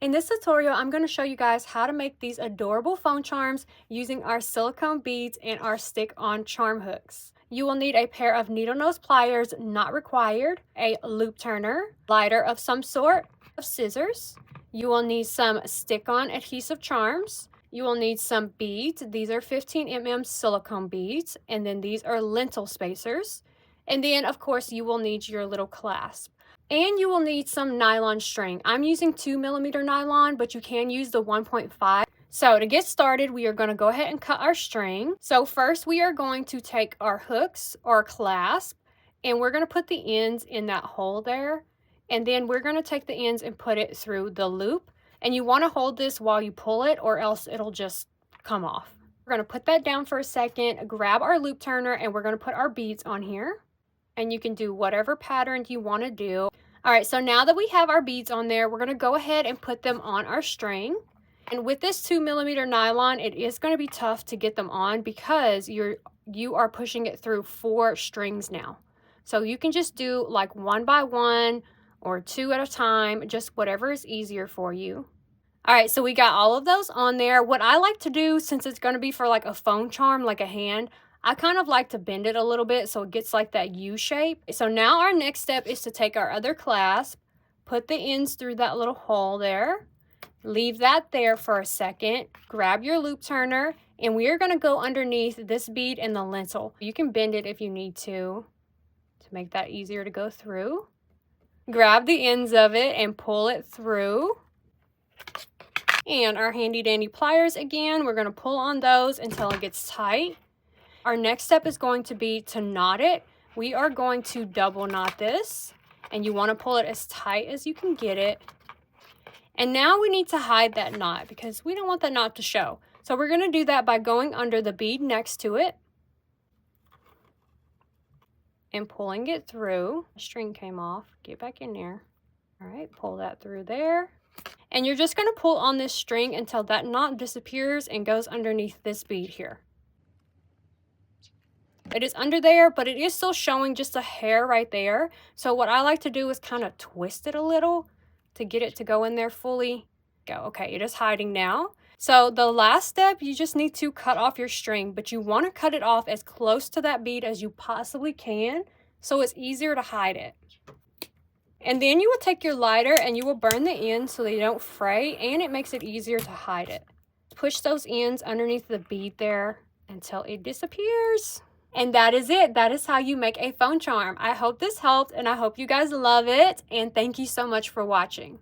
In this tutorial, I'm going to show you guys how to make these adorable phone charms using our silicone beads and our stick-on charm hooks. You will need a pair of needle nose pliers, not required, a loop turner, lighter of some sort, of scissors. You will need some stick-on adhesive charms. You will need some beads. These are 15 mm silicone beads, and then these are lentil spacers. And then, of course, you will need your little clasp. And you will need some nylon string. I'm using 2mm nylon, but you can use the 1.5. So to get started, we are going to go ahead and cut our string. So first we are going to take our hooks or clasp, and we're going to put the ends in that hole there. And then we're going to take the ends and put it through the loop. And you want to hold this while you pull it, or else it'll just come off. We're going to put that down for a second, grab our loop turner, and we're going to put our beads on here. And you can do whatever pattern you want to do. All right, so now that we have our beads on there, we're going to go ahead and put them on our string. And with this 2mm nylon, it is going to be tough to get them on because you are pushing it through 4 strings now. So you can just do like 1 by 1 or 2 at a time, just whatever is easier for you. All right, so we got all of those on there. What I like to do, since it's going to be for like a phone charm, like a hand, I kind of like to bend it a little bit so it gets like that U shape. So now our next step is to take our other clasp, put the ends through that little hole there, leave that there for a second, grab your loop turner, and we are going to go underneath this bead and the lentil. You can bend it if you need to make that easier to go through. Grab the ends of it and pull it through. And our handy dandy pliers again, we're going to pull on those until it gets tight. Our next step is going to be to knot it. We are going to double knot this, and you want to pull it as tight as you can get it. And now we need to hide that knot because we don't want that knot to show. So we're going to do that by going under the bead next to it and pulling it through. The string came off. Get back in there. All right, pull that through there. And you're just going to pull on this string until that knot disappears and goes underneath this bead here. It is under there, but it is still showing just a hair right there. So what I like to do is kind of twist it a little to get it to go in there fully. Okay, it is hiding now. So the last step, you just need to cut off your string, but you want to cut it off as close to that bead as you possibly can so it's easier to hide it. And then you will take your lighter and you will burn the ends so they don't fray, and it makes it easier to hide it. Push those ends underneath the bead there until it disappears. And that is it. That is how you make a phone charm. I hope this helped, and I hope you guys love it. And thank you so much for watching.